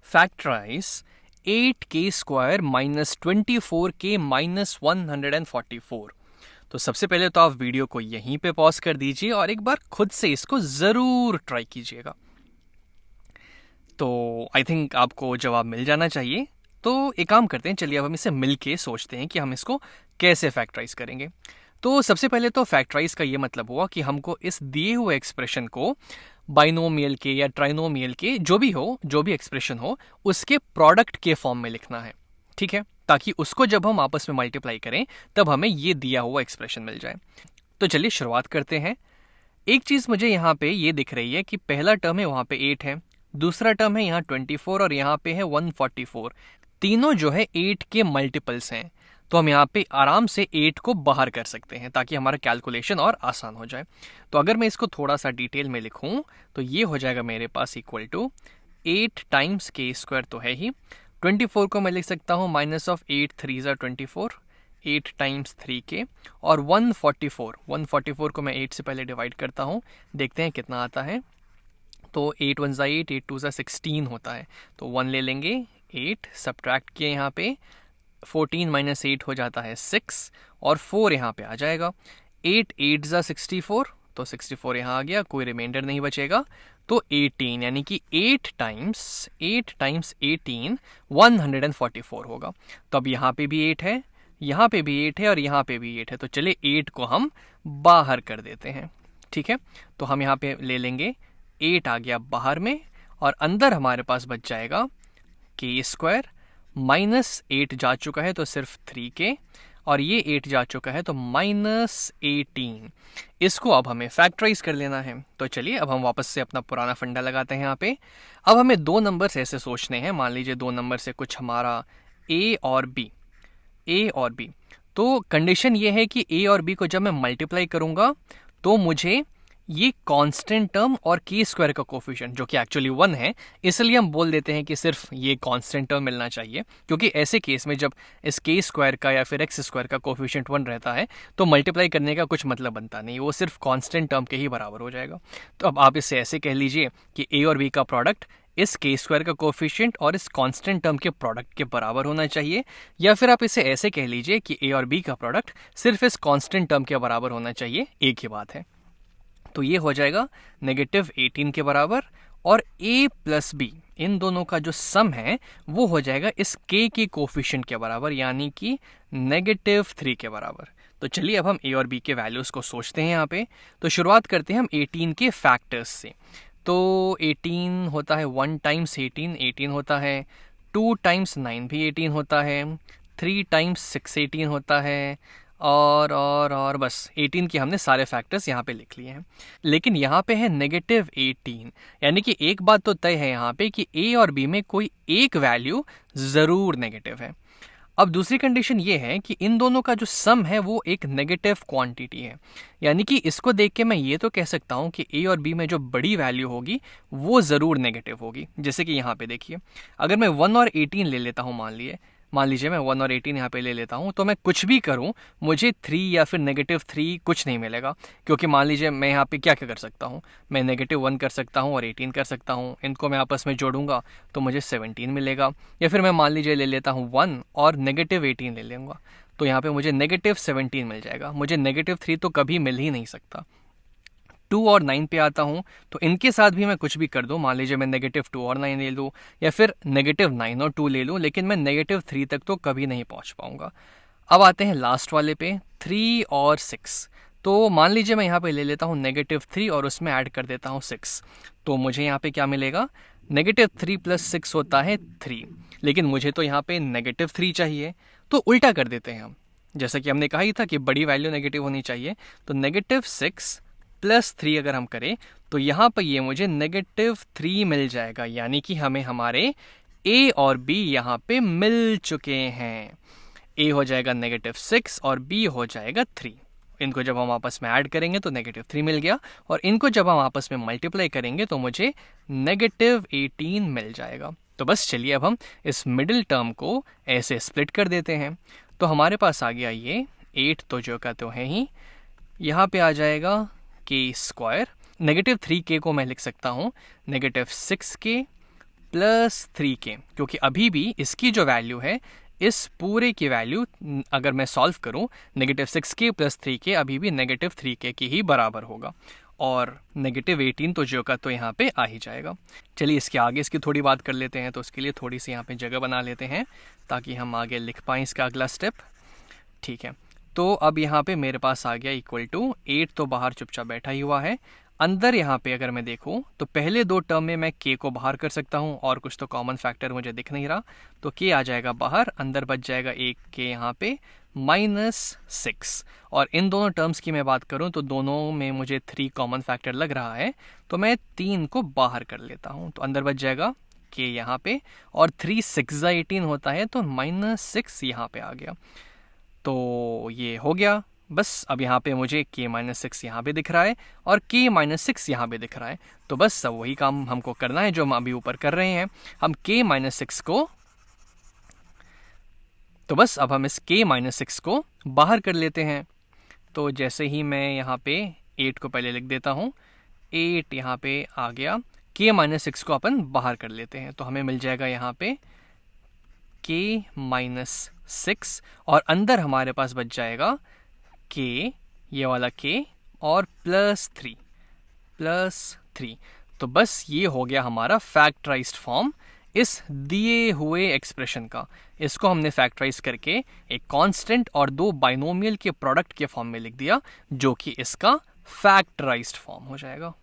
Factorise 8k² minus 24k minus 144। तो सबसे पहले तो आप वीडियो को यहीं पे पॉज कर दीजिए और एक बार खुद से इसको ज़रूर ट्राई कीजिएगा। तो आई थिंक आपको जवाब मिल जाना चाहिए। तो एक काम करते हैं, चलिए अब हम इसे मिलके सोचते हैं कि हम इसको कैसे फैक्टराइज करेंगे। तो सबसे पहले तो फैक्टराइज का ये मतलब हुआ कि हमको इस दिए हुए एक्सप्रेशन को बाइनोमियल के या ट्राइनोमियल के जो भी एक्सप्रेशन हो उसके प्रोडक्ट के फॉर्म में लिखना है, ठीक है, ताकि उसको जब हम आपस में मल्टीप्लाई करें तब हमें ये दिया हुआ एक्सप्रेशन मिल जाए। तो चलिए शुरुआत करते हैं। एक चीज मुझे यहाँ पे ये दिख रही है कि पहला टर्म है वहां पे 8 है, दूसरा टर्म है यहाँ 24 और यहाँ पे है 144। तीनों जो है 8 के मल्टीपल्स हैं। तो हम यहाँ पे आराम से 8 को बाहर कर सकते हैं ताकि हमारा कैलकुलेशन और आसान हो जाए। तो अगर मैं इसको थोड़ा सा डिटेल में लिखूं तो ये हो जाएगा मेरे पास इक्वल टू 8 टाइम्स k² तो है ही। 24 को मैं लिख सकता हूँ माइनस ऑफ 8 3 ज़ा 24, 8 टाइम्स 3k। और 144 को मैं 8 से पहले डिवाइड करता हूँ, देखते हैं कितना आता है। तो 8 1 ज़ा 8, 8 2 ज़ा 16 होता है। तो 1 ले लेंगे, 8 सब्ट्रैक्ट किए यहाँ पे, 14 माइनस 8 हो जाता है 6 और 4 यहाँ पे आ जाएगा। 8 8 ज़ा 64, तो 64 यहाँ आ गया, कोई रिमाइंडर नहीं बचेगा। तो 18 यानी कि 8 टाइम्स 18 144 होगा। तो अब यहाँ पे भी 8 है, यहाँ पे भी 8 है और यहाँ पे भी 8 है। तो चलिए 8 को हम बाहर कर देते हैं, ठीक है। तो हम यहाँ पे ले लेंगे, 8 आ गया बाहर में और अंदर हमारे पास बच जाएगा k², माइनस 8 जा चुका है तो सिर्फ 3k और ये 8 जा चुका है तो माइनस 18। इसको अब हमें फैक्टराइज कर लेना है। तो चलिए अब हम वापस से अपना पुराना फंडा लगाते हैं यहाँ पे। अब हमें दो नंबर्स ऐसे सोचने हैं, मान लीजिए दो नंबर से कुछ हमारा a और b। तो कंडीशन ये है कि a और b को जब मैं मल्टीप्लाई करूंगा तो मुझे ये कांस्टेंट टर्म और k² का कोफिशिएंट जो कि एक्चुअली 1 है, इसलिए हम बोल देते हैं कि सिर्फ ये कांस्टेंट टर्म मिलना चाहिए, क्योंकि ऐसे केस में जब इस k² का या फिर x² का कोफिशिएंट 1 रहता है तो मल्टीप्लाई करने का कुछ मतलब बनता नहीं, वो सिर्फ कांस्टेंट टर्म के ही बराबर हो जाएगा। तो अब आप इसे ऐसे कह लीजिए कि a और b का प्रोडक्ट इस k² का कोफिशिएंट और इस कांस्टेंट टर्म के प्रोडक्ट के बराबर होना चाहिए, या फिर आप इसे ऐसे कह लीजिए कि a और b का प्रोडक्ट सिर्फ इस कांस्टेंट टर्म के बराबर होना चाहिए, एक ही बात है। तो ये हो जाएगा -18 के बराबर और a प्लस b इन दोनों का जो सम है वो हो जाएगा इस k के कोफिशिएंट के बराबर, यानी कि -3 के बराबर। तो चलिए अब हम a और b के वैल्यूज को सोचते हैं यहाँ पे। तो शुरुआत करते हैं हम 18 के फैक्टर्स से। तो 18 होता है 1 टाइम्स 18 होता है, 2 टाइम्स 9 भी 18 होता है, 3 टाइम्स 6 18 होता है और बस 18 के हमने सारे फैक्टर्स यहाँ पे लिख लिए हैं। लेकिन यहाँ पे है -18, यानी कि एक बात तो तय है यहाँ पे कि a और b में कोई एक वैल्यू ज़रूर नेगेटिव है। अब दूसरी कंडीशन ये है कि इन दोनों का जो सम है वो एक नेगेटिव क्वांटिटी है, यानी कि इसको देख के मैं ये तो कह सकता हूँ कि a और b में जो बड़ी वैल्यू होगी वो ज़रूर नेगेटिव होगी। जैसे कि यहाँ पे देखिए, अगर मैं 1 और 18 ले लेता हूँ, मान लीजिए मैं 1 और 18 यहाँ पे ले लेता हूँ, तो मैं कुछ भी करूँ मुझे 3 या फिर -3 कुछ नहीं मिलेगा, क्योंकि मान लीजिए मैं यहाँ पे क्या क्या कर सकता हूँ, मैं -1 कर सकता हूँ और 18 कर सकता हूँ, इनको मैं आपस में जोड़ूंगा तो मुझे 17 मिलेगा। या फिर मैं मान लीजिए ले लेता हूँ 1 और -18 ले लूँगा तो यहाँ पे मुझे -17 मिल जाएगा। मुझे -3 तो कभी मिल ही नहीं सकता। 2 और 9 पे आता हूँ तो इनके साथ भी मैं कुछ भी कर दूँ, मान लीजिए मैं -2 और 9 ले लूँ या फिर -9 और 2 ले लूँ, लेकिन मैं -3 तक तो कभी नहीं पहुँच पाऊँगा। अब आते हैं लास्ट वाले पे, 3 और 6। तो मान लीजिए मैं यहाँ पे ले लेता हूँ -3 और उसमें ऐड कर देता हूँ 6, तो मुझे यहाँ पे क्या मिलेगा, -3 + 6 होता है 3, लेकिन मुझे तो यहाँ पे -3 चाहिए। तो उल्टा कर देते हैं हम, जैसा कि हमने कहा ही था कि बड़ी वैल्यू नेगेटिव होनी चाहिए। तो -6 + 3 अगर हम करें तो यहाँ पर ये मुझे -3 मिल जाएगा, यानी कि हमें हमारे a और b यहाँ पे मिल चुके हैं। a हो जाएगा -6 और b हो जाएगा 3। इनको जब हम आपस में ऐड करेंगे तो -3 मिल गया, और इनको जब हम आपस में मल्टीप्लाई करेंगे तो मुझे -18 मिल जाएगा। तो बस चलिए अब हम इस मिडिल टर्म को ऐसे स्प्लिट कर देते हैं। तो हमारे पास आ गया ये 8 तो जो का तो है ही, यहाँ पे आ जाएगा k², -3k को मैं लिख सकता हूँ -6k प्लस 3k, क्योंकि अभी भी इसकी जो वैल्यू है, इस पूरे की वैल्यू अगर मैं सॉल्व करूं, -6k + 3k अभी भी -3k की ही बराबर होगा, और -18 तो जो का तो यहाँ पे आ ही जाएगा। चलिए इसके आगे इसकी थोड़ी बात कर लेते हैं, तो उसके लिए थोड़ी सी यहाँ पे जगह बना लेते हैं ताकि हम आगे लिख पाएँ इसका अगला स्टेप। ठीक है, तो अब यहाँ पे मेरे पास आ गया =8, तो बाहर चुपचाप बैठा ही हुआ है। अंदर यहाँ पे अगर मैं देखूँ तो पहले 2 टर्म में मैं k को बाहर कर सकता हूँ, और कुछ तो कॉमन फैक्टर मुझे दिख नहीं रहा, तो k आ जाएगा बाहर, अंदर बच जाएगा एक k यहाँ पे -6। और इन दोनों टर्म्स की मैं बात करूँ तो दोनों में मुझे 3 कॉमन फैक्टर लग रहा है, तो मैं 3 को बाहर कर लेता हूँ, तो अंदर बच जाएगा k यहाँ पे, और 3 6 18 होता है, तो -6 यहाँ पे आ गया। तो ये हो गया बस। अब यहाँ पे मुझे k-6 यहाँ पे दिख रहा है और k-6 यहाँ पे दिख रहा है, तो बस सब वही काम हमको करना है जो हम अभी ऊपर कर रहे हैं। हम k-6 को, तो बस अब हम इस k-6 को बाहर कर लेते हैं। तो जैसे ही मैं यहाँ पे 8 को पहले लिख देता हूँ, 8 यहाँ पे आ गया, k-6 को अपन बाहर कर लेते हैं, तो हमें मिल जाएगा यहाँ पे k-6, और अंदर हमारे पास बच जाएगा k, ये वाला k, और +3। तो बस ये हो गया हमारा फैक्टराइज्ड फॉर्म इस दिए हुए एक्सप्रेशन का। इसको हमने फैक्टराइज करके एक कांस्टेंट और 2 बाइनोमियल के प्रोडक्ट के फॉर्म में लिख दिया, जो कि इसका फैक्टराइज्ड फॉर्म हो जाएगा।